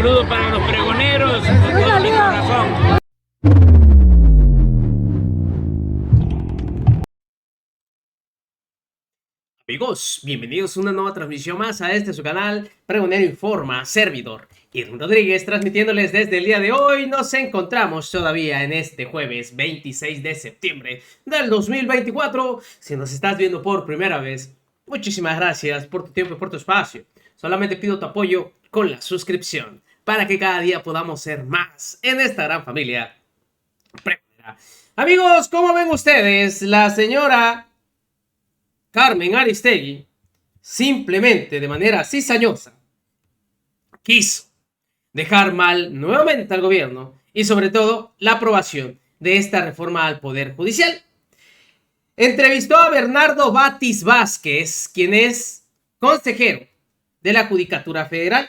saludo para los pregoneros con todo mi corazón. Amigos, bienvenidos a una nueva transmisión más a su canal Pregonero Informa, servidor Irwin Rodríguez, transmitiéndoles desde el día de hoy. Nos encontramos todavía en este jueves 26 de septiembre del 2024. Si nos estás viendo por primera vez, muchísimas gracias por tu tiempo y por tu espacio. Solamente pido tu apoyo con la suscripción para que cada día podamos ser más en esta gran familia pregonera. Amigos, ¿cómo ven ustedes? La señora Carmen Aristegui, simplemente de manera cizañosa, quiso dejar mal nuevamente al gobierno y sobre todo la aprobación de esta reforma al Poder Judicial. Entrevistó a Bernardo Batis Vázquez, quien es consejero de la Judicatura Federal.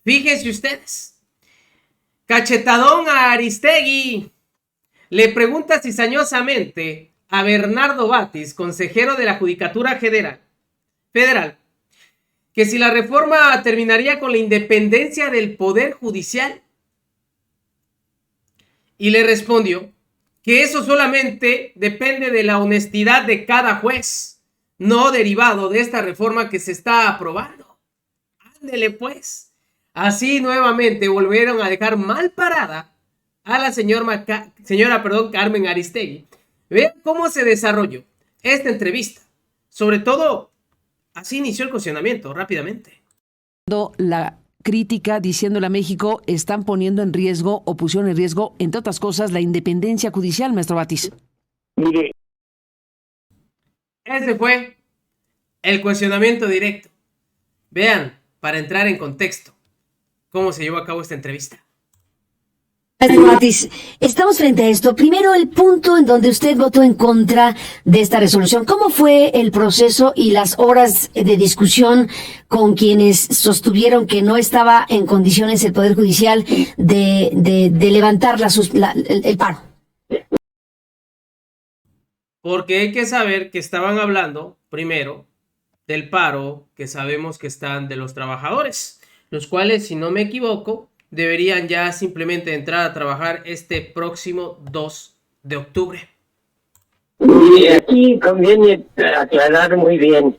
Fíjense ustedes, cachetadón a Aristegui, le pregunta cizañosamente a Bernardo Batis, consejero de la Judicatura Federal, que si la reforma terminaría con la independencia del Poder Judicial. Y le respondió que eso solamente depende de la honestidad de cada juez, no derivado de esta reforma que se está aprobando. Ándele pues. Así nuevamente volvieron a dejar mal parada a la señora Carmen Aristegui. Vean cómo se desarrolló esta entrevista. Sobre todo, así inició el cuestionamiento rápidamente. La crítica diciéndole a México están poniendo en riesgo o pusieron en riesgo, entre otras cosas, la independencia judicial, maestro Batis. Mire, ese fue el cuestionamiento directo. Vean, para entrar en contexto, cómo se llevó a cabo esta entrevista. Batis, estamos frente a esto. Primero, el punto en donde usted votó en contra de esta resolución. ¿Cómo fue el proceso y las horas de discusión con quienes sostuvieron que no estaba en condiciones el Poder Judicial de levantar el paro? Porque hay que saber que estaban hablando, primero, del paro que sabemos que están de los trabajadores, los cuales, si no me equivoco, deberían ya simplemente entrar a trabajar este próximo 2 de octubre. y aquí conviene aclarar muy bien,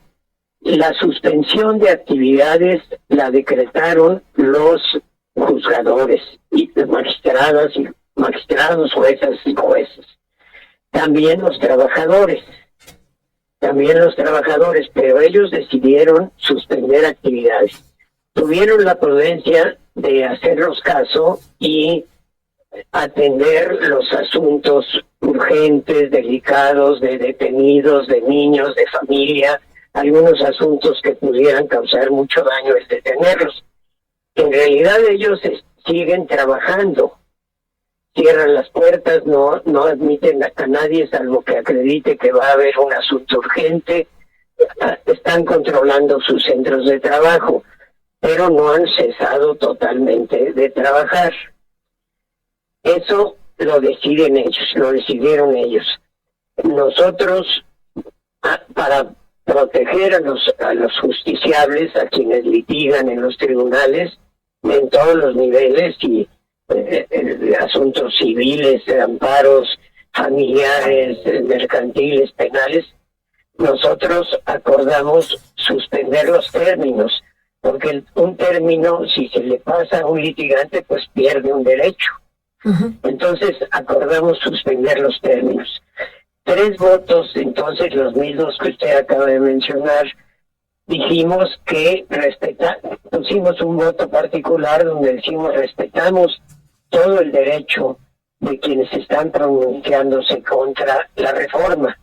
la suspensión de actividades la decretaron los juzgadores y magistrados, juezas y jueces. También los trabajadores, pero ellos decidieron suspender actividades. Tuvieron la prudencia de hacernos caso y atender los asuntos urgentes, delicados, de detenidos, de niños, de familia, algunos asuntos que pudieran causar mucho daño el detenerlos. En realidad ellos siguen trabajando, cierran las puertas, no admiten a nadie salvo que acredite que va a haber un asunto urgente, están controlando sus centros de trabajo, pero no han cesado totalmente de trabajar. Eso lo decidieron ellos. Nosotros, para proteger a los justiciables, a quienes litigan en los tribunales, en todos los niveles, y asuntos civiles, amparos familiares, mercantiles, penales, nosotros acordamos suspender los términos, porque un término, si se le pasa a un litigante, pues pierde un derecho. Uh-huh. Entonces acordamos suspender los términos. 3 votos, entonces los mismos que usted acaba de mencionar, dijimos que pusimos un voto particular donde decimos respetamos todo el derecho de quienes están pronunciándose contra la reforma.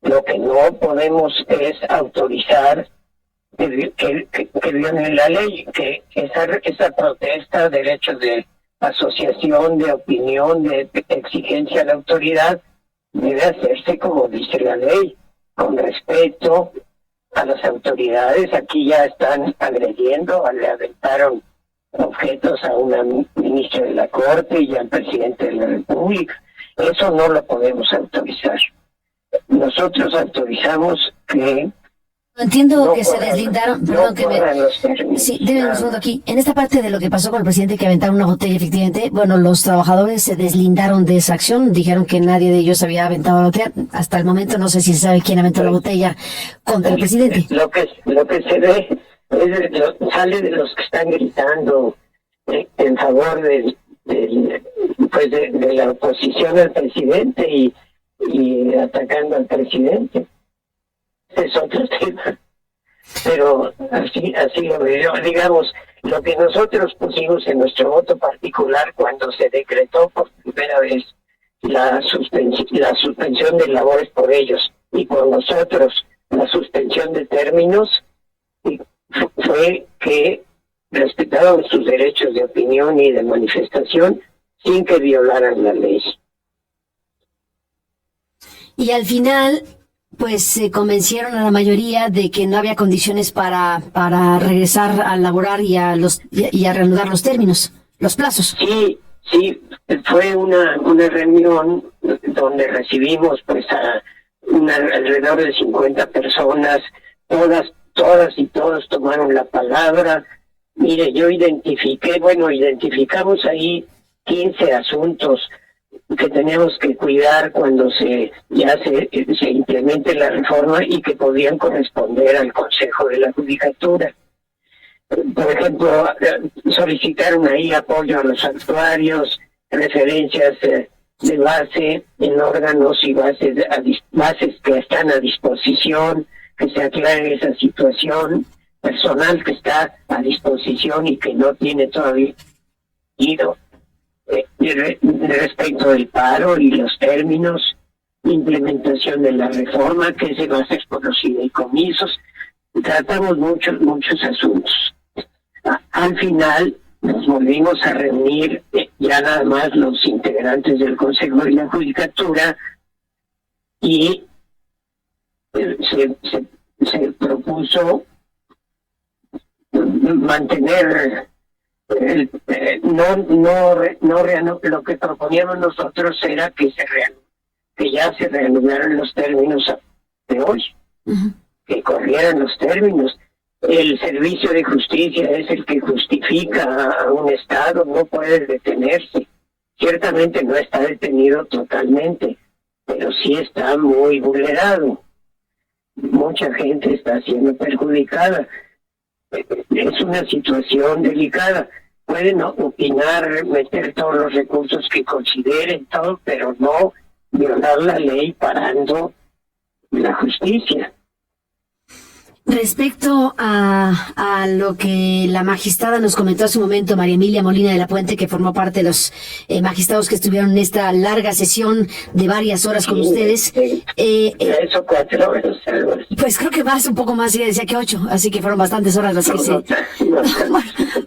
Lo que no podemos es autorizar que viole la ley, que esa protesta, derechos de asociación, de opinión, de exigencia a la autoridad, debe hacerse como dice la ley, con respeto a las autoridades. Aquí ya están agrediendo, le aventaron objetos a una ministra de la Corte y al presidente de la República. Eso no lo podemos autorizar. Nosotros autorizamos que Entiendo No que se cuadran, deslindaron, no perdón que cuadran me... los términos. Sí, denme un segundo aquí. En esta parte de lo que pasó con el presidente que aventaron una botella, efectivamente, bueno, los trabajadores se deslindaron de esa acción, dijeron que nadie de ellos había aventado la botella. Hasta el momento no sé si se sabe quién aventó la botella contra el presidente. Lo que se ve sale de los que están gritando en favor pues de la oposición al presidente y atacando al presidente. Es otro tema. Pero así lo veo. Digamos, lo que nosotros pusimos en nuestro voto particular cuando se decretó por primera vez la suspensión de labores por ellos y por nosotros la suspensión de términos, fue que respetaban sus derechos de opinión y de manifestación sin que violaran la ley. Y al final, pues se convencieron a la mayoría de que no había condiciones para regresar a laborar y a reanudar los términos, los plazos. Sí, fue una reunión donde recibimos pues a alrededor de 50 personas, todas y todos tomaron la palabra. Mire, identificamos ahí 15 asuntos que tenemos que cuidar cuando se implemente la reforma y que podrían corresponder al Consejo de la Judicatura. Por ejemplo, solicitaron ahí apoyo a los actuarios, referencias de base en órganos y bases que están a disposición, que se aclare esa situación, personal que está a disposición y que no tiene todavía ido. Respecto del paro y los términos, implementación de la reforma que se va a hacer por los fideicomisos, tratamos muchos asuntos. Al final nos volvimos a reunir ya nada más los integrantes del Consejo de la Judicatura y se propuso mantener lo que proponíamos nosotros era que ya se reanudaran los términos de hoy, que corrieran los términos. El servicio de justicia es el que justifica a un Estado, no puede detenerse. Ciertamente no está detenido totalmente, pero sí está muy vulnerado. Mucha gente está siendo perjudicada. Es una situación delicada. Pueden opinar, meter todos los recursos que consideren, todo, pero no violar la ley parando la justicia. Respecto a lo que la magistrada nos comentó hace un momento, María Emilia Molina de la Puente, que formó parte de los magistrados que estuvieron en esta larga sesión de varias horas con ustedes. 3 o 4 horas, algo así. Pues creo que un poco más, ella decía que 8, así que fueron bastantes horas las que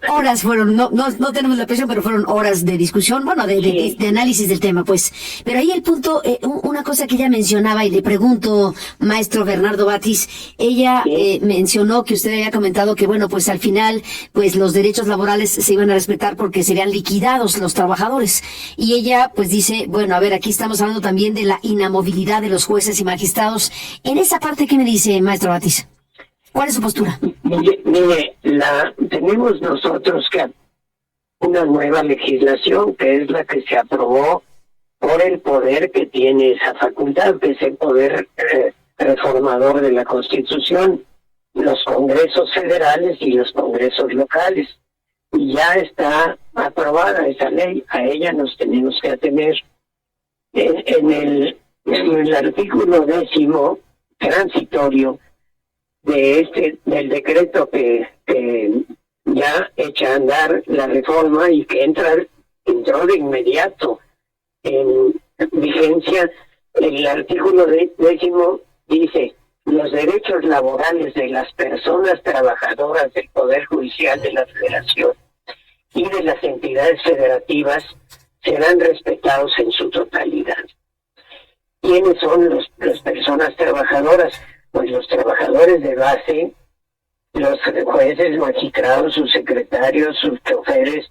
horas fueron, no tenemos la presión, pero fueron horas de discusión, bueno, de análisis del tema, pues. Pero ahí el punto, una cosa que ella mencionaba, y le pregunto, maestro Bernardo Batis, ella mencionó que usted había comentado que, bueno, pues al final, pues los derechos laborales se iban a respetar porque serían liquidados los trabajadores. Y ella, pues dice, bueno, a ver, aquí estamos hablando también de la inamovilidad de los jueces y magistrados. En esa parte, ¿qué me dice, maestro Batis? ¿Cuál es su postura? Mire, tenemos nosotros que una nueva legislación, que es la que se aprobó por el poder que tiene esa facultad, que es el poder reformador de la Constitución, los congresos federales y los congresos locales. Y ya está aprobada esa ley, a ella nos tenemos que atener. En el artículo 10º transitorio del decreto que ya echa a andar la reforma y que entró de inmediato en vigencia, el artículo 10º dice: los derechos laborales de las personas trabajadoras del Poder Judicial de la Federación y de las entidades federativas serán respetados en su totalidad. ¿Quiénes son las personas trabajadoras? Pues los trabajadores de base, los jueces, magistrados, sus secretarios, sus choferes,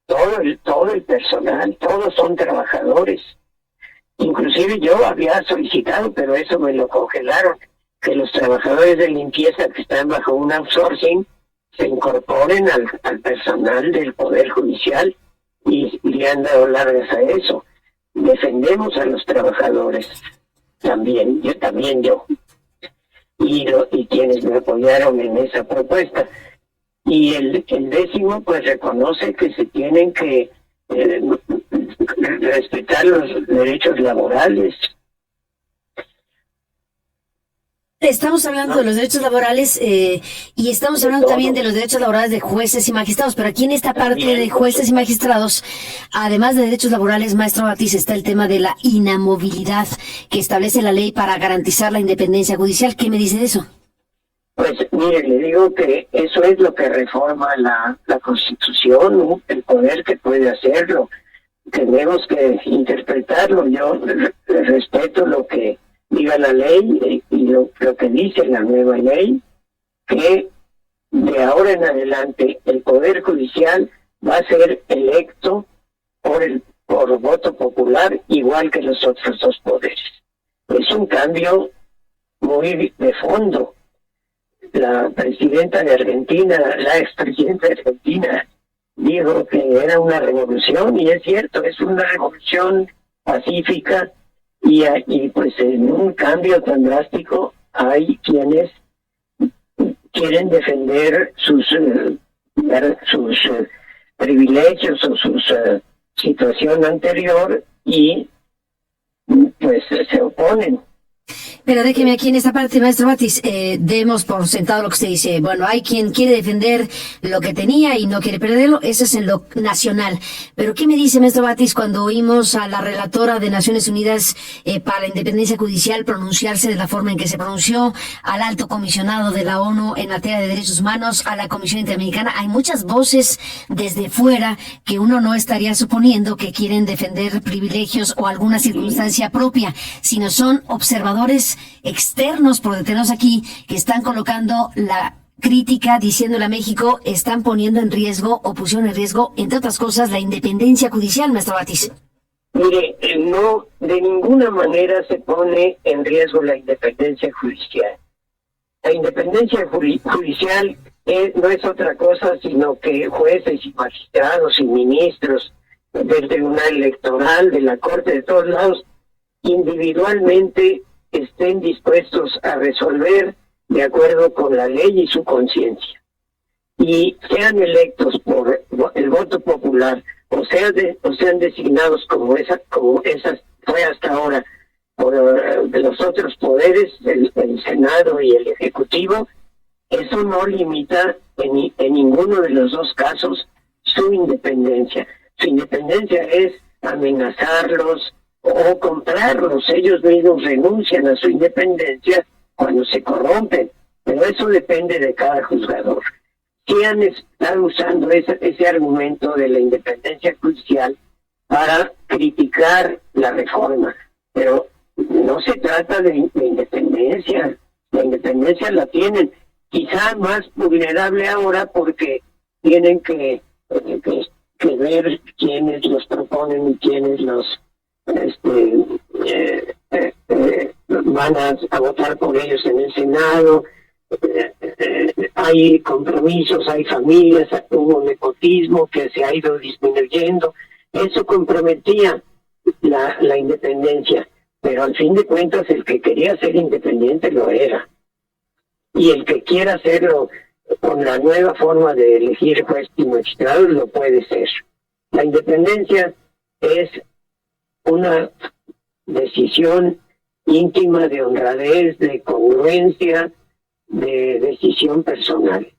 todo el personal, todos son trabajadores. Inclusive yo había solicitado, pero eso me lo congelaron, que los trabajadores de limpieza que están bajo un outsourcing se incorporen al personal del Poder Judicial y le han dado largas a eso. Defendemos a los trabajadores también, yo y quienes me apoyaron en esa propuesta. Y el 10º pues reconoce que se tienen que respetar los derechos laborales. Estamos hablando de los derechos laborales y estamos hablando también de los derechos laborales de jueces y magistrados, pero aquí en esta parte de jueces y magistrados, además de derechos laborales, maestro Batis, está el tema de la inamovilidad que establece la ley para garantizar la independencia judicial. ¿Qué me dice de eso? Pues mire, le digo que eso es lo que reforma la Constitución, ¿no? El poder que puede hacerlo. Tenemos que interpretarlo. Yo respeto lo que diga la ley y lo que dice la nueva ley, que de ahora en adelante el Poder Judicial va a ser electo por voto popular igual que los otros dos poderes. Es un cambio muy de fondo. La presidenta de Argentina, la expresidenta de Argentina, dijo que era una revolución, y es cierto, es una revolución pacífica, y pues en un cambio tan drástico hay quienes quieren defender sus privilegios o su situación anterior y pues se oponen. Pero déjeme aquí en esta parte, maestro Batis, demos por sentado lo que usted dice. Bueno, hay quien quiere defender lo que tenía y no quiere perderlo, eso es en lo nacional. Pero ¿qué me dice, maestro Batis, cuando oímos a la relatora de Naciones Unidas para la Independencia Judicial pronunciarse de la forma en que se pronunció, al alto comisionado de la ONU en materia de derechos humanos, a la Comisión Interamericana? Hay muchas voces desde fuera que uno no estaría suponiendo que quieren defender privilegios o alguna circunstancia propia, sino son observadores externos, por detenernos aquí, que están colocando la crítica, diciéndole a México, están poniendo en riesgo o pusieron en riesgo, entre otras cosas, la independencia judicial, maestro Batis. Mire, no, de ninguna manera se pone en riesgo la independencia judicial. La independencia judicial no es otra cosa sino que jueces y magistrados y ministros del Tribunal Electoral, de la Corte, de todos lados, individualmente estén dispuestos a resolver de acuerdo con la ley y su conciencia, y sean electos por el voto popular o sean designados como esas fue hasta ahora por los otros poderes, el Senado y el Ejecutivo. Eso no limita en ninguno de los dos casos su independencia. Su independencia es amenazarlos o comprarlos. Ellos mismos renuncian a su independencia cuando se corrompen, pero eso depende de cada juzgador. Si han estado usando ese argumento de la independencia judicial para criticar la reforma, pero no se trata de independencia. La independencia la tienen, quizá más vulnerable ahora porque tienen que ver quiénes los proponen y quiénes los van a votar por ellos en el Senado. Hay compromisos, hay familias, hubo nepotismo que se ha ido disminuyendo. Eso comprometía la independencia, pero al fin de cuentas el que quería ser independiente lo era, y el que quiera hacerlo con la nueva forma de elegir jueces y magistrados lo puede ser. La independencia es una decisión íntima de honradez, de congruencia, de decisión personal.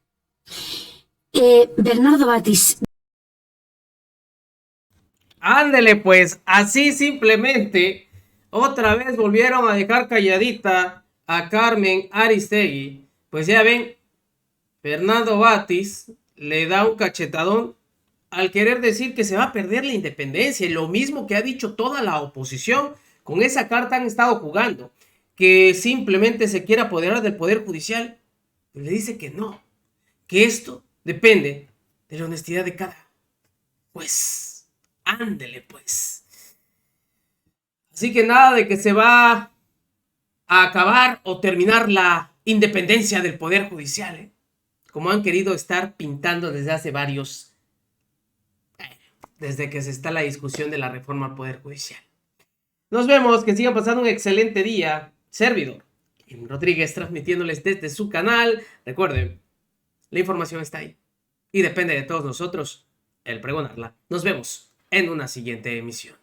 Bernardo Batis. Ándele pues, así simplemente, otra vez volvieron a dejar calladita a Carmen Aristegui. Pues ya ven, Bernardo Batis le da un cachetadón al querer decir que se va a perder la independencia, lo mismo que ha dicho toda la oposición. Con esa carta han estado jugando, que simplemente se quiere apoderar del Poder Judicial. Le dice que no, que esto depende de la honestidad de cada juez. Ándele pues. Así que nada de que se va a acabar o terminar la independencia del Poder Judicial, ¿eh? Como han querido estar pintando desde hace desde que se está la discusión de la reforma al Poder Judicial. Nos vemos, que sigan pasando un excelente día. Servidor Irving Rodríguez transmitiéndoles desde su canal. Recuerden, la información está ahí y depende de todos nosotros el pregonarla. Nos vemos en una siguiente emisión.